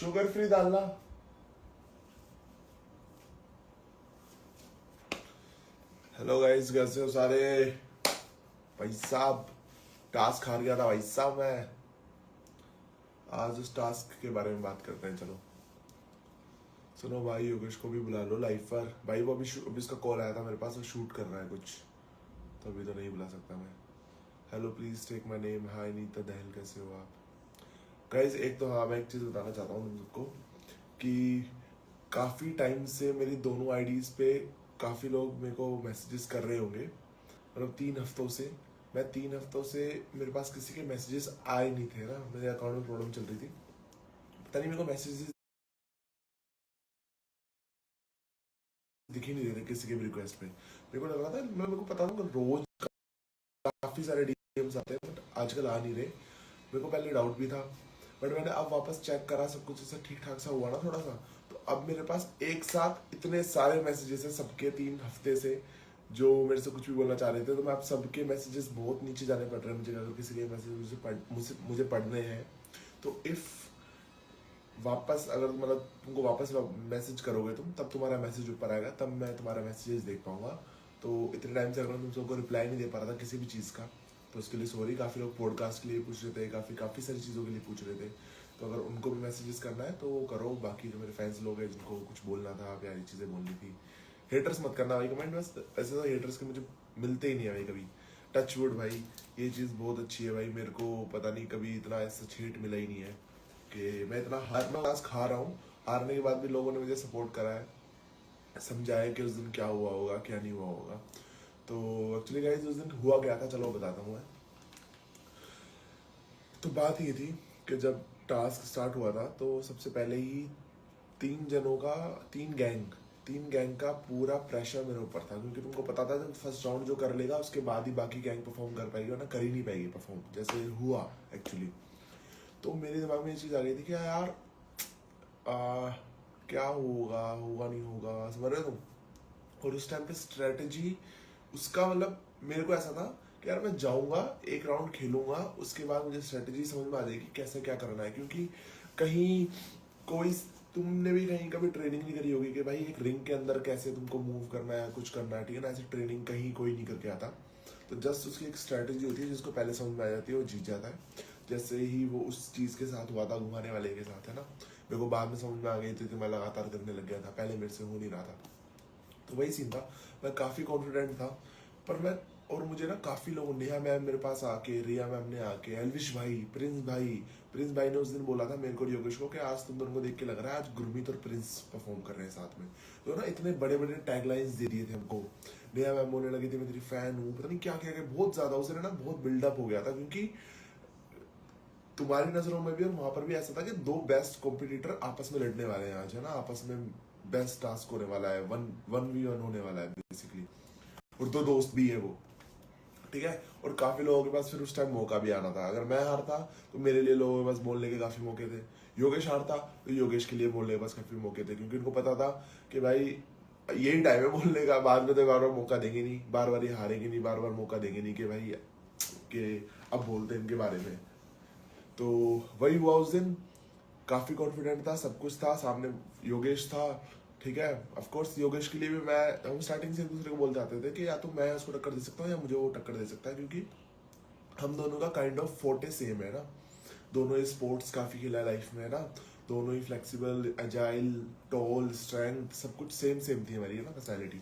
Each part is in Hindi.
शुगर फ्री डालना। हेलो गाइस, कैसे हो सारे? भाई साहब, टास्क हार गया था भाई साहब मैं। आज उस टास्क के बारे में बात करते हैं। चलो सुनो भाई, योगेश को भी बुला लो लाइव पर। भाई वो अभी इसका कॉल आया था मेरे पास, वो शूट कर रहा है कुछ, तो अभी तो नहीं बुला सकता मैं। Hello please take my name. Hi Neeta Dahal, कैसे हो आप? गाइस एक तो हाँ, मैं एक चीज़ बताना चाहता हूँ तुम सबको कि काफ़ी टाइम से मेरी दोनों आईडीज़ पे काफ़ी लोग मेरे को मैसेजेस कर रहे होंगे, मतलब 3 हफ्तों से। मैं 3 हफ्तों से मेरे पास किसी के मैसेजेस आए नहीं थे ना, मेरे अकाउंट में प्रॉब्लम चल रही थी, पता नहीं मेरे को मैसेजेस दिख ही नहीं रहे थे किसी के भी रिक्वेस्ट पे। मेरे को लग रहा था, मैं मेरे को पता था रोज काफ़ी सारे डीएम्स आते हैं, बट आजकल आ नहीं रहे। मेरे को पहले डाउट भी था, बट मैंने अब वापस चेक करा, सब कुछ ऐसा ठीक ठाक सा हुआ ना थोड़ा सा, तो अब मेरे पास एक साथ इतने सारे मैसेजेस हैं सबके 3 हफ्ते से, जो मेरे से कुछ भी बोलना चाह रहे थे। तो मैं अब सबके मैसेजेस बहुत नीचे जाने पड़ रहे हैं मुझे, अगर किसी के मैसेज मुझे पढ़ने हैं तो। इफ़ वापस अगर मतलब तुमको वापस मैसेज करोगे तुम, तब तुम्हारा मैसेज ऊपर आएगा, तब मैं तुम्हारा मैसेजेस देख पाऊंगा। तो इतने टाइम से अगर तुम सबको रिप्लाई नहीं दे पा रहा था किसी भी चीज़ का, तो उसके लिए सॉरी। काफ़ी लोग पॉडकास्ट के लिए पूछ रहे थे, काफ़ी सारी चीज़ों के लिए पूछ रहे थे, तो अगर उनको भी मैसेजेस करना है तो वो करो। बाकी जो मेरे फैंस लोग हैं जिनको कुछ बोलना था, प्यारी चीज़ें बोलनी थी, हेटर्स मत करना भाई कमेंट। बस ऐसे तो हेटर्स के मुझे मिलते ही नहीं है भाई कभी। टच वुड भाई, ये चीज़ बहुत अच्छी है भाई, मेरे को पता नहीं कभी इतना ऐसा हेट मिला ही नहीं है कि मैं इतना टास्क हार रहा हूँ। हारने के बाद भी लोगों ने मुझे सपोर्ट करा है, समझाया कि उस दिन क्या हुआ होगा क्या नहीं हुआ होगा। तो एक्चुअली गाइस उस दिन हुआ क्या था, चलो बताता हूँ मैं। तो बात ये थी कि जब टास्क स्टार्ट हुआ था तो सबसे पहले ही 3 जनों का, 3 गैंग का पूरा प्रेशर मेरे ऊपर था, क्योंकि तुमको पता था जब फर्स्ट राउंड जो कर लेगा उसके बाद ही बाकी गैंग परफॉर्म कर पाएगी, वरना कर ही नहीं पाएगी परफॉर्म, जैसे हुआ एक्चुअली। तो मेरे दिमाग में ये चीज़ आ गई थी कि यार आ, क्या होगा होगा नहीं होगा, समझ रहे हो तुम। और उस टाइम पे स्ट्रेटेजी उसका मतलब मेरे को ऐसा था कि यार मैं जाऊंगा, एक राउंड खेलूंगा, उसके बाद मुझे स्ट्रेटेजी समझ में आ जाएगी कैसे क्या करना है। क्योंकि कहीं कोई, तुमने भी कहीं कभी ट्रेनिंग नहीं करी होगी कि भाई एक रिंग के अंदर कैसे तुमको मूव करना है, कुछ करना है, ठीक है ना। ऐसी ट्रेनिंग कहीं कोई नहीं करके आता। तो जस्ट उसकी एक स्ट्रेटेजी होती है जिसको पहले समझ में आ जाती है, वो जीत जाता है। जैसे ही वो उस चीज़ के साथ हुआ था, घुमाने वाले के साथ, है ना। मेरे को बाद में समझ में आ गई थी कि मैं लगातार करने लग गया था, पहले मेरे से हो नहीं रहा था। तो वही सीन था, मैं काफ़ी कॉन्फिडेंट था। पर मैं, और मुझे ना काफ़ी लोगों, नेहा मैम मेरे पास आके, रिया मैम ने आके, एलविश भाई, प्रिंस भाई ने उस दिन बोला था मेरे को, योगेश को, कि आज तुम दोनों को देख के लग रहा है आज गुरमीत और प्रिंस परफॉर्म कर रहे हैं साथ में। तो ना इतने बड़े बड़े टैगलाइंस दे दिए थे हमको। नेहा मैम बोलने लगी थी मैं तेरी फैन हूँ, पता नहीं क्या क्या क्या, बहुत ज़्यादा उस दिन ना बहुत बिल्डअप हो गया था। क्योंकि तुम्हारी नज़रों में भी और वहाँ पर भी ऐसा था कि 2 बेस्ट कॉम्पिटिटर आपस में लड़ने वाले हैं आज, है ना। आपस में बेस्ट टास्क होने वाला है, 1v1 होने वाला है बेसिकली। और 2 दोस्त भी है वो, ठीक है। और काफी लोगों के पास फिर उस टाइम मौका भी आना था। अगर मैं हारता तो मेरे लिए लोगों के पास बोलने के काफी मौके थे, योगेश हारता तो योगेश के लिए बोलने के पास काफी मौके थे, क्योंकि उनको पता था कि भाई यही टाइम है बोलने का, बाद में तो बार बार मौका देंगे नहीं, बार बार ये हारेंगे नहीं, बार बार मौका देंगे नहीं कि भाई कि अब बोलते हैं इनके बारे में। तो वही हुआ उस दिन। काफी कॉन्फिडेंट था, सब कुछ था सामने, योगेश था, ठीक है। ऑफ कोर्स योगेश के लिए भी मैं, हम स्टार्टिंग से एक दूसरे को बोलते आते थे कि या तो मैं उसको टक्कर दे सकता हूँ या मुझे वो टक्कर दे सकता है, क्योंकि हम दोनों का काइंड ऑफ फोर्टे सेम है ना। दोनों ही स्पोर्ट्स काफी खेला है लाइफ में, ना। दोनों ही फ्लेक्सिबल, एजाइल, टॉल, स्ट्रेंथ, सब कुछ सेम सेम थी हमारी, है ना, पर्सनैलिटी।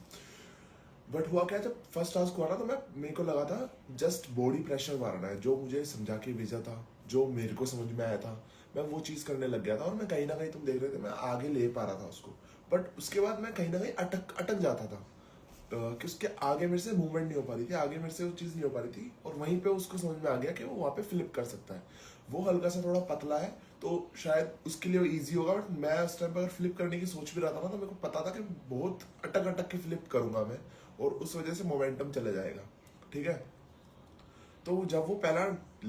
बट हुआ क्या, जब फर्स्ट टास्क हुआ ना, तो मैं, मेरे को लगा था जस्ट बॉडी प्रेशर मारना है, जो मुझे समझा के भेजा था, जो मेरे को समझ में आया था, मैं वो चीज़ करने लग गया था। और मैं कहीं ना कहीं, तुम देख रहे थे, मैं आगे ले पा रहा था उसको। बट उसके बाद मैं कहीं ना कहीं अटक अटक जाता था, कि उसके आगे मेरे से मूवमेंट नहीं हो पा रही थी, आगे मेरे से वो चीज़ नहीं हो पा रही थी। और वहीं पे उसको समझ में आ गया कि वो वहाँ पे फ्लिप कर सकता है। वो हल्का सा थोड़ा पतला है, तो शायद उसके लिए ईजी होगा। बट मैं उस टाइम पर अगर फ्लिप करने की सोच भी रहा था ना, तो मेरे को पता था कि बहुत अटक अटक के फ्लिप करूंगा मैं, और उस वजह से मोमेंटम चला जाएगा, ठीक है। तो जब वो पहला